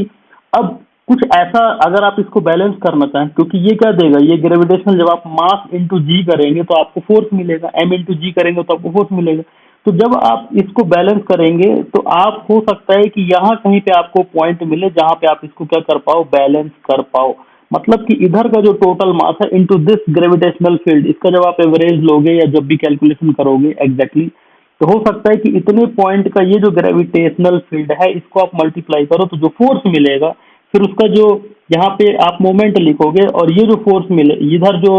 अब कुछ ऐसा, अगर आप इसको बैलेंस करना चाहें, क्योंकि ये क्या देगा, ये ग्रेविटेशनल, जब आप मास इंटू जी करेंगे तो आपको फोर्स मिलेगा, एम इंटू जी करेंगे तो आपको फोर्स मिलेगा। तो जब आप इसको बैलेंस करेंगे तो आप, हो सकता है कि यहाँ कहीं पे आपको पॉइंट मिले जहाँ पे आप इसको क्या कर पाओ, बैलेंस कर पाओ। मतलब कि इधर का जो टोटल मास है इनटू दिस ग्रेविटेशनल फील्ड, इसका जब आप एवरेज लोगे या जब भी कैलकुलेशन करोगे एग्जैक्टली, तो हो सकता है कि इतने पॉइंट का ये जो ग्रेविटेशनल फील्ड है इसको आप मल्टीप्लाई करो तो जो फोर्स मिलेगा, फिर उसका जो यहाँ पे आप मोमेंट लिखोगे और ये जो फोर्स मिले, इधर जो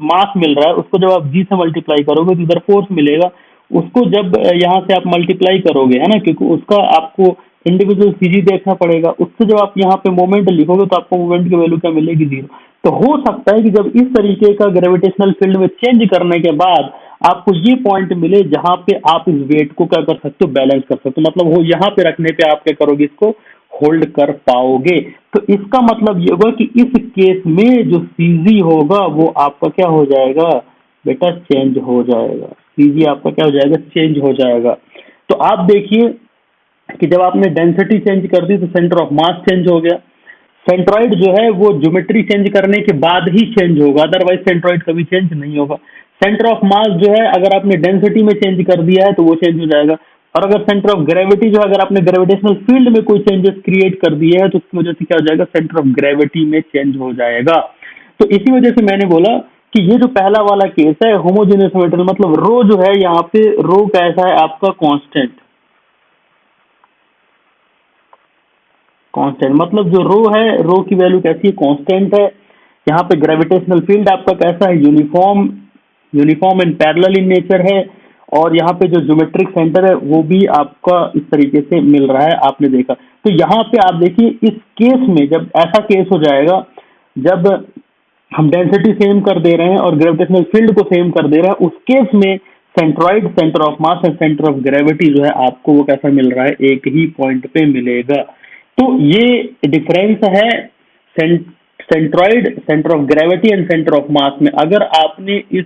मास मिल रहा है उसको जब आप जी से मल्टीप्लाई करोगे तो इधर फोर्स मिलेगा, उसको जब यहाँ से आप मल्टीप्लाई करोगे, है ना, क्योंकि उसका आपको इंडिविजुअल सीजी देखना पड़ेगा, उससे जब आप यहाँ पे मोमेंट लिखोगे तो आपको मोमेंट की वैल्यू क्या मिलेगी, जीरो। तो हो सकता है कि जब इस तरीके का ग्रेविटेशनल फील्ड में चेंज करने के बाद आपको ये पॉइंट मिले जहाँ पे आप इस वेट को क्या कर सकते हो, बैलेंस कर सकते हो, मतलब वो यहाँ पे रखने पे आप क्या करोगे, इसको होल्ड कर पाओगे। तो इसका मतलब ये होगा कि इस केस में जो सीजी होगा वो आपका क्या हो जाएगा बेटा, चेंज हो जाएगा, सीजी आपका क्या हो जाएगा, चेंज हो जाएगा। तो आप देखिए कि जब आपने डेंसिटी चेंज कर दी तो सेंटर ऑफ मास चेंज हो गया। सेंट्रॉइड जो है वो ज्योमेट्री चेंज करने के बाद ही चेंज होगा, अदरवाइज सेंट्रॉइड कभी चेंज नहीं होगा। सेंटर ऑफ मास जो है अगर आपने डेंसिटी में चेंज कर दिया है तो वो चेंज हो जाएगा, और अगर सेंटर ऑफ ग्रेविटी जो है, अगर आपने ग्रेविटेशनल फील्ड में कोई चेंजेस क्रिएट कर दिए हैं तो उसकी वजह से क्या हो जाएगा, सेंटर ऑफ ग्रेविटी में चेंज हो जाएगा। तो इसी वजह से मैंने बोला कि ये जो पहला वाला केस है होमोजेनियस मेटेरियल, मतलब रो जो है यहाँ पे, रो कैसा है आपका, कांस्टेंट, कांस्टेंट मतलब जो रो है, रो की वैल्यू कैसी है, कांस्टेंट है। यहाँ पे ग्रेविटेशनल फील्ड आपका कैसा है, uniform, uniform and parallel in nature है, और यहाँ पे जो ज्योमेट्रिक सेंटर है वो भी आपका इस तरीके से मिल रहा है, आपने देखा। तो यहाँ पे आप देखिए इस केस में जब ऐसा केस हो जाएगा, जब हम डेंसिटी सेम कर दे रहे हैं और ग्रेविटेशनल फील्ड को सेम कर दे रहे हैं, उस केस में centroid, centre of mass and centre of gravity जो है आपको वो कैसा मिल रहा है, एक ही पॉइंट पे मिलेगा। तो ये डिफरेंस है centroid, centre of gravity and centre of मास में। अगर आपने इस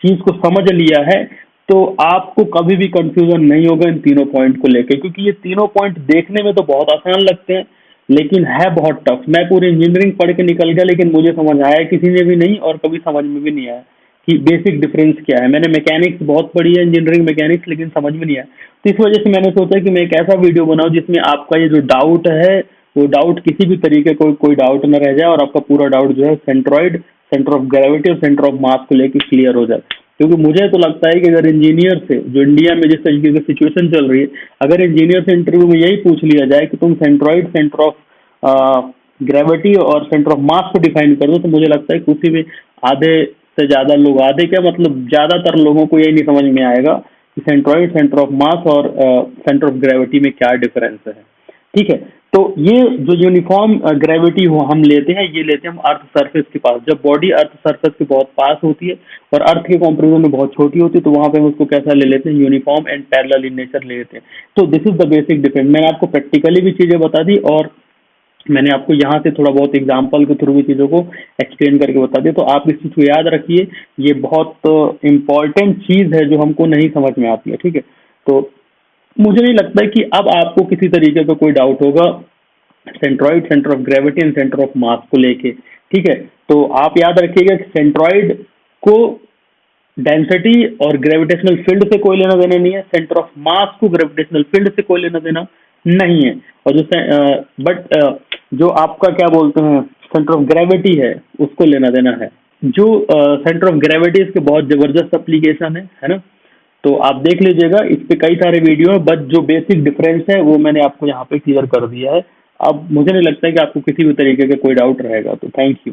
चीज को समझ लिया है तो आपको कभी भी कंफ्यूजन नहीं होगा इन तीनों पॉइंट को लेकर, क्योंकि ये तीनों पॉइंट देखने में तो बहुत आसान लगते हैं लेकिन है बहुत टफ। मैं पूरी इंजीनियरिंग पढ़ के निकल गया लेकिन मुझे समझ आया किसी ने भी नहीं, और कभी समझ में भी नहीं आया कि बेसिक डिफरेंस क्या है। मैंने मैकेनिक्स बहुत पढ़ी है, इंजीनियरिंग मैकेनिक्स, लेकिन समझ में नहीं आया। तो इस वजह से मैंने सोचा कि मैं एक ऐसा वीडियो बनाऊं जिसमें आपका ये जो डाउट है वो डाउट किसी भी तरीके का कोई डाउट न रह जाए, और आपका पूरा डाउट जो है सेंट्रॉइड, सेंटर ऑफ ग्रेविटी और सेंटर ऑफ मास को लेकर क्लियर हो जाए। क्योंकि मुझे तो लगता है कि अगर इंजीनियर से, जो इंडिया में जिस तरीके की सिचुएशन चल रही है, अगर इंजीनियर से इंटरव्यू में यही पूछ लिया जाए कि तुम सेंट्रॉइड, सेंटर ऑफ ग्रेविटी और सेंटर ऑफ मास को डिफाइन कर दो, तो मुझे लगता है कि उसी में आधे से ज्यादा लोग, आधे क्या मतलब ज्यादातर लोगों को यही नहीं समझ में आएगा कि सेंट्रॉइड, सेंटर ऑफ मास और सेंटर ऑफ ग्रेविटी में क्या डिफरेंस है। ठीक है, तो ये जो यूनिफॉर्म ग्रेविटी हो हम लेते हैं, ये लेते हैं हम अर्थ सरफेस के पास, जब बॉडी अर्थ सरफेस के बहुत पास होती है और अर्थ के कंपैरिजन में बहुत छोटी होती है, तो वहां पे हम उसको कैसा ले लेते हैं, uniform and parallel in nature ले लेते हैं। तो this is the basic difference. मैंने आपको प्रैक्टिकली भी चीजें बता दी और मैंने आपको यहाँ से थोड़ा बहुत एग्जाम्पल के थ्रू भी चीज़ों को एक्सप्लेन करके बता दिया। तो आप इस चीज़ को याद रखिए, ये बहुत इम्पॉर्टेंट चीज़ है जो हमको नहीं समझ में आती है। ठीक है, तो मुझे नहीं लगता है कि अब आपको किसी तरीके का कोई डाउट होगा centroid, centre of gravity and centre of मास को लेके। ठीक है, तो आप याद रखिएगा कि सेंट्रॉइड को डेंसिटी और ग्रेविटेशनल फील्ड से कोई लेना देना नहीं है, सेंटर ऑफ मास को ग्रेविटेशनल फील्ड से कोई लेना देना नहीं है। और जो आपका क्या बोलते हैं सेंटर ऑफ ग्रेविटी है उसको लेना देना है। जो सेंटर ऑफ ग्रेविटी इसके बहुत जबरदस्त एप्लीकेशन है ना, तो आप देख लीजिएगा, इस पे कई सारे वीडियो है, बट जो बेसिक डिफरेंस है वो मैंने आपको यहाँ पे क्लियर कर दिया है। अब मुझे नहीं लगता है कि आपको किसी भी तरीके का कोई डाउट रहेगा। तो थैंक यू।